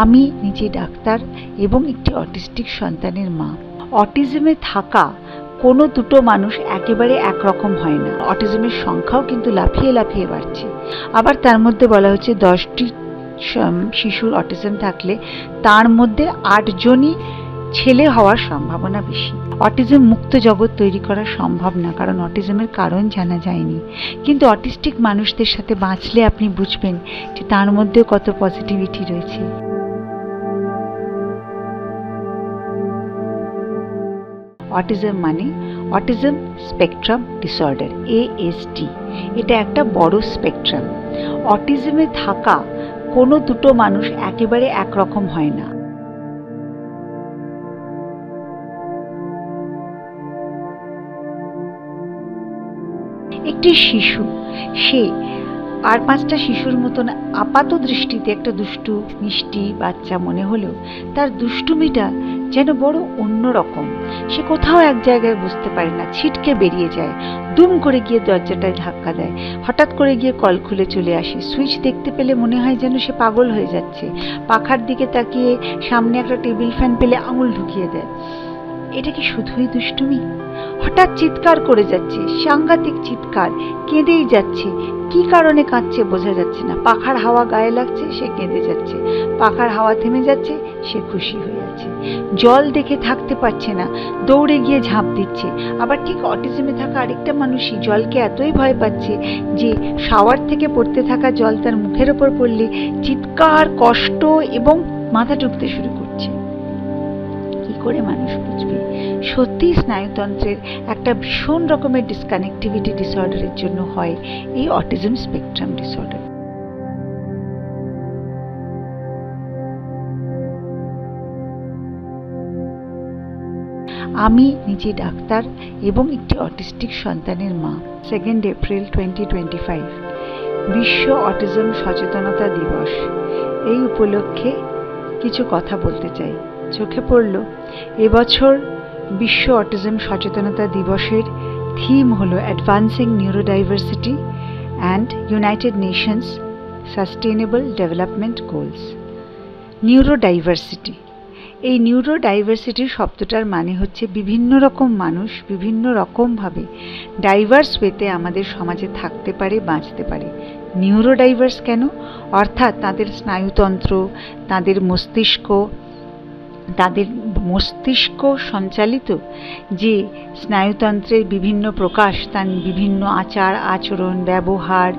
আমি নিজে ডাক্তার এবং একটি অটিস্টিক সন্তানের মা। অটিজমে থাকা কোনো দুটো মানুষ একেবারে একরকম হয় না। অটিজমের সংখ্যাও কিন্তু লাফিয়ে লাফিয়ে বাড়ছে। আবার তার মধ্যে বলা হচ্ছে 10টি শিশুর অটিজম থাকলে তার মধ্যে 8 জনই ছেলে হওয়ার সম্ভাবনা বেশি। অটিজম মুক্ত জগৎ তৈরি করা সম্ভব না, কারণ অটিজমের কারণ জানা যায়নি। কিন্তু অটিস্টিক মানুষদের সাথে বাঁচলে আপনি বুঝবেন যে তার মধ্যেও কত পজিটিভিটি রয়েছে। অটিজম মানে অটিজম স্পেকট্রাম ডিসঅর্ডার, ASD। এটা একটা বড় স্পেকট্রাম। অটিজমে থাকা কোনো দুটো মানুষ একেবারে একরকম হয় না। একটি শিশু, সে আর 5টা শিশুর মতন আপাত দৃষ্টিতে একটা দুষ্টু মিষ্টি বাচ্চা মনে হলেও তার দুষ্টুমিটা যেন বড় অন্যরকম। সে কোথাও এক জায়গায় বুঝতে পারে না, ছিটকে বেরিয়ে যায়, দুম করে গিয়ে দরজাটায় ধাক্কা দেয়, হঠাৎ করে গিয়ে কল খুলে চলে আসে। সুইচ দেখতে পেলে মনে হয় যেন সে পাগল হয়ে যাচ্ছে। পাখার দিকে তাকিয়ে সামনে একটা টেবিল ফ্যান পেলে আঙুল ঢুকিয়ে দেয়। এটা কি শুধুই দুষ্টুমি? হঠাৎ চিৎকার করে যাচ্ছে, সাংঘাতিক চিৎকার, কেঁদেই যাচ্ছে। কি কারণে কাঁদছে বোঝা যাচ্ছে না। পাখার হাওয়া গায়ে লাগছে, সে কেঁদে যাচ্ছে। পাখার হাওয়া থেমে যাচ্ছে, সে খুশি হয়ে আছে। জল দেখে থাকতে পারছে না, দৌড়ে গিয়ে ঝাঁপ দিচ্ছে। আবার ঠিক অটিজমে থাকা আরেকটা মানুষই জলকে এতই ভয় পাচ্ছে যে শাওয়ার থেকে পড়তে থাকা জল তার মুখের ওপর পড়লে চিৎকার, কষ্ট এবং মাথা টুকতে শুরু করছে। কি করে মানুষ বুঝবে? সত্যি স্নায়ুতন্ত্রের একটা ভীষণ রকমের ডিসকানেক্টিভিটি ডিসঅর্ডারের জন্য হয় এই অটিজম স্পেকট্রাম ডিসঅর্ডার। আমি নিজে ডাক্তার এবং একটি অটিস্টিক সন্তানের মা। 2 এপ্রিল 2025 বিশ্ব অটিজম সচেতনতা দিবস। এই উপলক্ষে কিছু কথা বলতে চাই। চোখে পড়ল এবছর বিশ্ব অটিজম সচেতনতা দিবসের থিম হলো advancing neurodiversity and United Nations sustainable development goals. Neurodiversity, এই নিউরোডাইভার্সিটি শব্দটার মানে হচ্ছে বিভিন্ন রকম মানুষ বিভিন্ন রকমভাবে ডাইভার্স ওয়েতে আমাদের সমাজে থাকতে পারে, বাঁচতে পারে। নিউরোডাইভার্স কেন? অর্থাৎ তাদের স্নায়ুতন্ত্র, তাদের মস্তিষ্ক সঞ্চালিত যে স্নায়ুতন্ত্রের বিভিন্ন প্রকাশ, তার বিভিন্ন আচার আচরণ, ব্যবহার,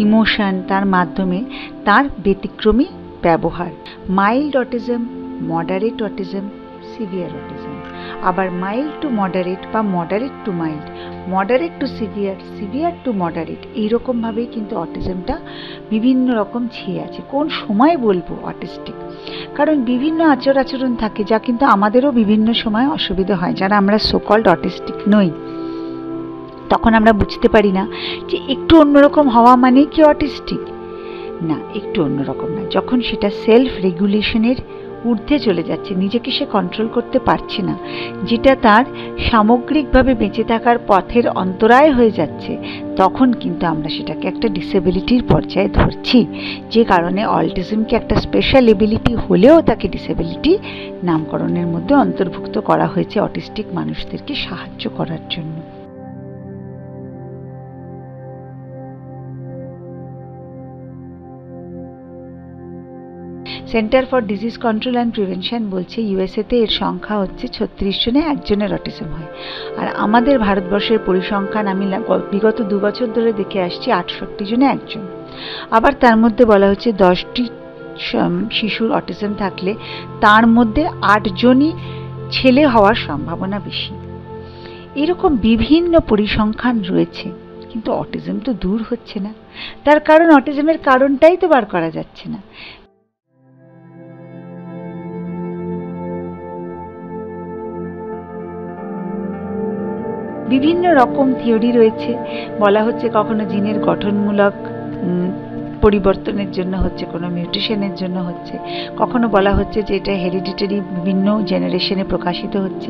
ইমোশন, তার মাধ্যমে তার ব্যতিক্রমী ব্যবহার। Mild autism, moderate autism, severe autism. আবার মাইল্ড টু মডারেট বা moderate to mild, moderate to severe, severe to moderate, এইরকমভাবেই কিন্তু অটিজমটা বিভিন্ন রকম ছেয়ে আছে। কোন সময় বলবো অটিস্টিক? কারণ বিভিন্ন আচরণ থাকে যা কিন্তু আমাদেরও বিভিন্ন সময় অসুবিধা হয়। যারা আমরা সোকল্ড অটিস্টিক নই, তখন আমরা বুঝতে পারি না যে একটু অন্যরকম হওয়া মানে কি অটিস্টিক না, একটু অন্যরকম না। যখন সেটা সেলফ রেগুলেশনের ঊর্ধ্বে চলে যাচ্ছে, নিজেকে সে কন্ট্রোল করতে পারছে না, যেটা তার সামগ্রিকভাবে বেঁচে থাকার পথের অন্তরায় হয়ে যাচ্ছে, তখন কিন্তু আমরা সেটাকে একটা ডিসেবিলিটির পর্যায়ে ধরছি। যে কারণে অটিজমকে একটা স্পেশাল এবিলিটি হলেও তাকে ডিসেবিলিটি নামকরণের মধ্যে অন্তর্ভুক্ত করা হয়েছে অটিস্টিক মানুষদেরকে সাহায্য করার জন্য। Centre for disease control and prevention বলছে ইউএসএতে এর সংখ্যা হচ্ছে 36 জনে 1 জনের অটিজম হয়। আর আমাদের ভারতবর্ষের পরিসংখ্যান আমি বিগত 2 বছর ধরে দেখে আসছি 68 জনে 1 জন। আবার তার মধ্যে বলা হচ্ছে 10টি শিশুর অটিজম থাকলে তার মধ্যে 8 জনই ছেলে হওয়ার সম্ভাবনা বেশি। এরকম বিভিন্ন পরিসংখ্যান রয়েছে, কিন্তু অটিজম তো দূর হচ্ছে না। তার কারণ অটিজমের কারণটাই তো বার করা যাচ্ছে না। বিভিন্ন রকম থিওরি রয়েছে। বলা হচ্ছে কখনো জিনের গঠনমূলক পরিবর্তনের জন্য হচ্ছে, কোনো মিউটেশনের জন্য হচ্ছে, কখনো বলা হচ্ছে যে এটা হেরিডিটারি বিভিন্ন জেনারেশনে প্রকাশিত হচ্ছে,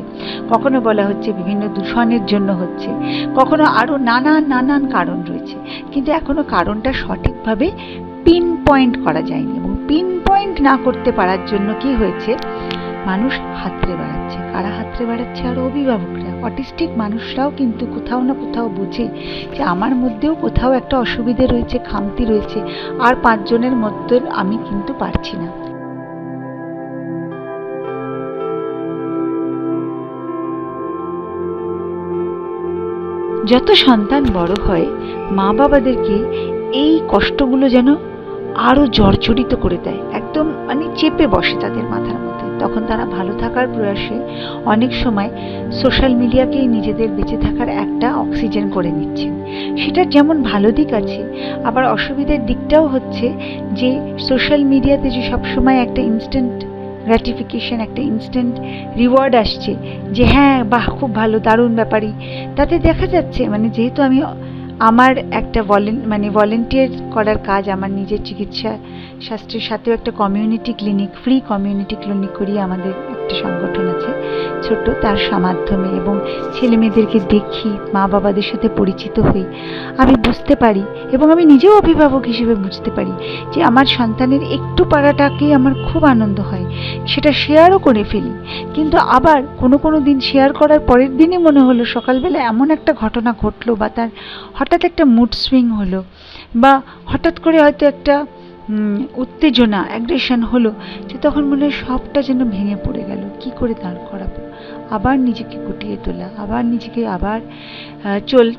কখনো বলা হচ্ছে বিভিন্ন দূষণের জন্য হচ্ছে, কখনো আরও নানান কারণ রয়েছে। কিন্তু এখনো কারণটা সঠিকভাবে পিন পয়েন্ট করা যায়নি, এবং পিন পয়েন্ট না করতে পারার জন্য কি হয়েছে, মানুষ হাতড়ে বেড়াচ্ছে। কারা হাতড়ে বেড়াচ্ছে? আর অভিভাবকরা। অটিস্টিক মানুষরাও কিন্তু কোথাও না কোথাও বুঝে যে আমার মধ্যেও কোথাও একটা অসুবিধে রয়েছে, খামতি রয়েছে, আর 5 জনের মধ্যে আমি কিন্তু পারছি না। যত সন্তান বড় হয়, মা বাবাদেরকে এই কষ্টগুলো যেন আরো জর্জরিত করে দেয়, একদম মানে চেপে বসে তাদের মাথার মধ্যে। তখন তারা ভালো থাকার প্রয়াসে অনেক সময় সোশ্যাল মিডিয়াকেই নিজেদের বেঁচে থাকার একটা অক্সিজেন করে নিচ্ছেন। সেটার যেমন ভালো দিক আছে, আবার অসুবিধার দিকটাও হচ্ছে যে সোশ্যাল মিডিয়াতে যে সবসময় একটা ইনস্ট্যান্ট গ্র্যাটিফিকেশন, একটা ইনস্ট্যান্ট রিওয়ার্ড আসছে যে হ্যাঁ বাহ খুব ভালো, দারুণ ব্যাপারই। তাতে দেখা যাচ্ছে মানে যেহেতু আমি আমার একটা ভলেন্টিয়ার করার কাজ, আমার নিজের চিকিৎসা শাস্ত্রের সাথেও একটা community clinic, free community clinic করি, আমাদের একটা সংগঠন আছে ছোট, তার মাধ্যমে এবং ছেলে মেয়েদেরকে দেখি, মা বাবাদের সাথে পরিচিত হই, আমি বুঝতে পারি এবং আমি নিজেও অভিভাবক হিসেবে বুঝতে পারি যে আমার সন্তানের একটু পারাটাকেই আমার খুব আনন্দ হয়, সেটা শেয়ারও করে ফেলি। কিন্তু আবার কোনো দিন শেয়ার করার পরের দিনই মনে হলো সকালবেলা এমন একটা ঘটনা ঘটলো, বা তার হঠাৎ একটা মুড সুইং হলো, বা হঠাৎ করে হয়তো একটা উত্তেজনা, অ্যাগ্রেশন হলো, যে তখন মনে হয় সবটা যেন ভেঙে পড়ে গেল, কি করে দাঁড় করাবো, আবার নিজেকে গুটিয়ে তোলা, আবার নিজেকে আবার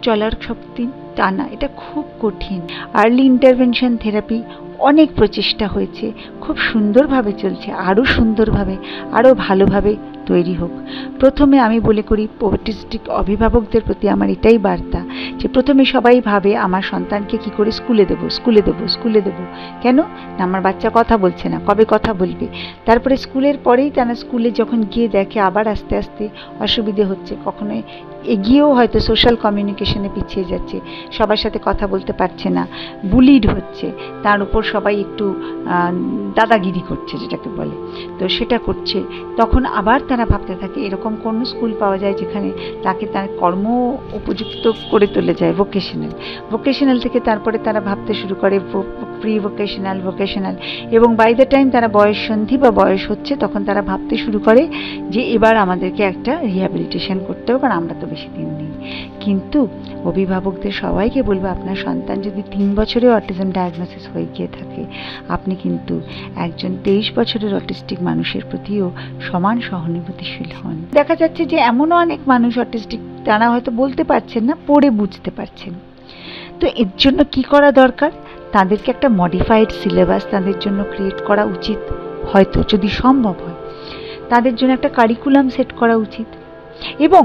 চলার শক্তি টানা, এটা খুব কঠিন। আর্লি ইন্টারভেনশন থেরাপি অনেক প্রচেষ্টা হয়েছে, খুব সুন্দরভাবে চলছে, আরও সুন্দরভাবে, আরও ভালোভাবে তৈরি হোক। প্রথমে আমি বলে করি অটিস্টিক অভিভাবকদের প্রতি আমার এটাই বার্তা যে প্রথমে সবাই ভাবে আমার সন্তানকে কি করে স্কুলে দেবো। কেন না, আমার বাচ্চা কথা বলছে না, কবে কথা বলবে। তারপরে স্কুলের পরেই তারা স্কুলে যখন গিয়ে দেখে আবার আস্তে আস্তে অসুবিধে হচ্ছে, কখনো এগিয়েও হয়তো সোশ্যাল কমিউনিকেশনে পিছিয়ে যাচ্ছে, সবার সাথে কথা বলতে পারছে না, বুলিড হচ্ছে, তার উপর সবাই একটু দাদাগিরি করছে যেটাকে বলে, তো সেটা করছে। তখন আবার তারা ভাবতে থাকে এরকম কোন স্কুল পাওয়া যায় যেখানে তাকে তার কর্ম উপযুক্ত করে তোলা যায়, ভোকেশনাল থেকে তারপরে তারা ভাবতে শুরু করে প্রি ভোকেশনাল, এবং বাই দ্য টাইম তারা বয়স সন্ধি বা বয়স হচ্ছে তখন তারা ভাবতে শুরু করে যে এবার আমাদেরকে একটা রিহ্যাবিলিটেশন করতে হবে, কারণ আমরা তো বেশি দিন নেই। কিন্তু অভিভাবকদের সবাইকে বলবো, আপনার সন্তান যদি 3 বছরে অটিজম ডায়াগনোসিস হয়ে গিয়ে থাকে, আপনি কিন্তু একজন 23 বছরের অটিস্টিক মানুষের প্রতিও সমান সহানুভূতিশীল হন। দেখা যাচ্ছে যে এমনও অনেক মানুষ অটিস্টিক, তারা হয়তো বলতে পারছেন না, পড়ে বুঝতে পারছেন। তো এর জন্য কি করা দরকার, তাদেরকে একটা মডিফাইড সিলেবাস তাদের জন্য ক্রিয়েট করা উচিত, হয়তো যদি সম্ভব হয় তাদের জন্য একটা কারিকুলাম সেট করা উচিত। এবং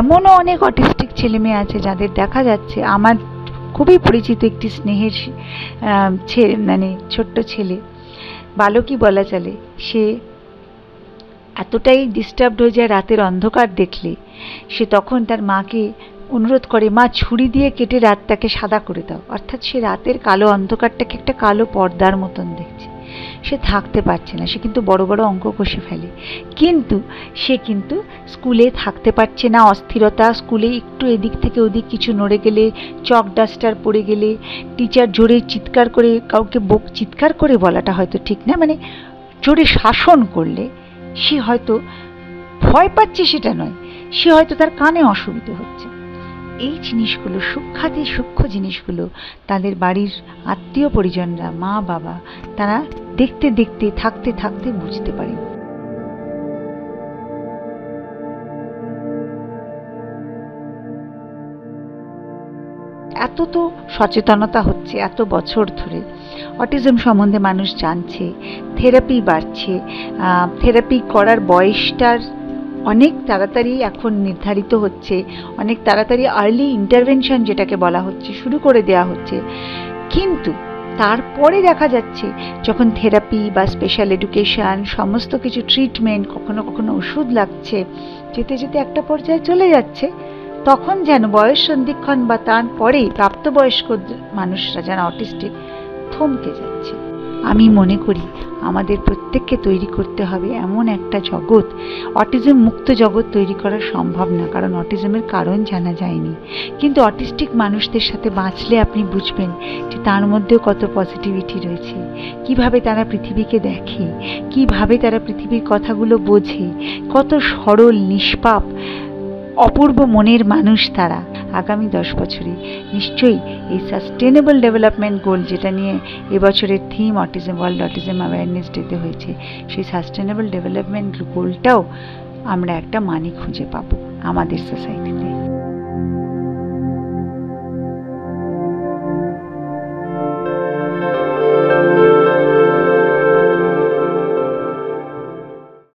এমনও অনেক অটিস্টিক ছেলে মেয়ে আছে যাদের দেখা যাচ্ছে, আমার খুবই পরিচিত একটি স্নেহের মানে ছোট্ট ছেলে, বালকই বলা চলে, সে এতটাই ডিস্টার্বড হয়ে যায় রাতের অন্ধকার দেখলে, সে তখন তার মাকে অনুরোধ করে, মা ছুরি দিয়ে কেটে রাতটাকে সাদা করে দাও। অর্থাৎ সে রাতের কালো অন্ধকারটাকে একটা কালো পর্দার মতন দেখছে, সে থাকতে পারছে না। সে কিন্তু বড় বড় অঙ্ক কষে ফেলে, কিন্তু সে কিন্তু স্কুলে থাকতে পারছে না, অস্থিরতা, স্কুলে একটু এদিক থেকে ওদিক কিছু নড়ে গেলে, চক ডাস্টার পড়ে গেলে, টিচার জোরে চিৎকার করে, কাউকে চিৎকার করে বলাটা হয়তো ঠিক না, মানে জোরে শাসন করলে সে হয়তো ভয় পাচ্ছে, সেটা নয়, সে হয়তো তার কানে অসুবিধে হচ্ছে। এই জিনিসগুলো, সূক্ষ্ম জিনিসগুলো তাদের বাড়ির আত্মীয় পরিজনরা, মা বাবা, তারা দেখতে দেখতে, থাকতে থাকতে বুঝতে পারে। এত তো সচেতনতা হচ্ছে এত বছর ধরে, অটিজম সম্বন্ধে মানুষ জানছে, থেরাপি বাড়ছে, থেরাপি করার বয়সটার অনেক তাড়াতাড়ি এখন নির্ধারিত হচ্ছে, অনেক তাড়াতাড়ি আর্লি ইন্টারভেনশন যেটাকে বলা হচ্ছে শুরু করে দেওয়া হচ্ছে। কিন্তু তারপরে দেখা যাচ্ছে যখন থেরাপি বা স্পেশাল এডুকেশন, সমস্ত কিছু ট্রিটমেন্ট, কখনো কখনো ওষুধ লাগছে, যেতে যেতে একটা পর্যায়ে চলে যাচ্ছে, তখন যেন বয়স সন্ধিক্ষণ বা তার পরেই প্রাপ্তবয়স্ক মানুষরা যারা অটিস্টিক থমকে যাচ্ছে। আমি মনে করি আমাদের প্রত্যেককে তৈরি করতে হবে এমন একটা জগৎ, অটিজম মুক্ত জগৎ তৈরি করা সম্ভব না, কারণ অটিজমের কারণ জানা যায়নি। কিন্তু অটিস্টিক মানুষদের সাথে বাঁচলে আপনি বুঝবেন যে তার মধ্যেও কত পজিটিভিটি রয়েছে, কিভাবে তারা পৃথিবীকে দেখে, কিভাবে তারা পৃথিবীর কথাগুলো বোঝে, কত সরল, নিষ্পাপ, অপূর্ব মনের মানুষ তারা। আগামী 10 বছরে নিশ্চয়ই এই সাস্টেনেবল ডেভেলপমেন্ট গোল, যেটা নিয়ে এবছরের theme autism, world autism awareness ডেতে হয়েছে, সেই সাস্টেনেবল ডেভেলপমেন্ট গোলটাও আমরা একটা মানে খুঁজে পাবো আমাদের সোসাইটিতে।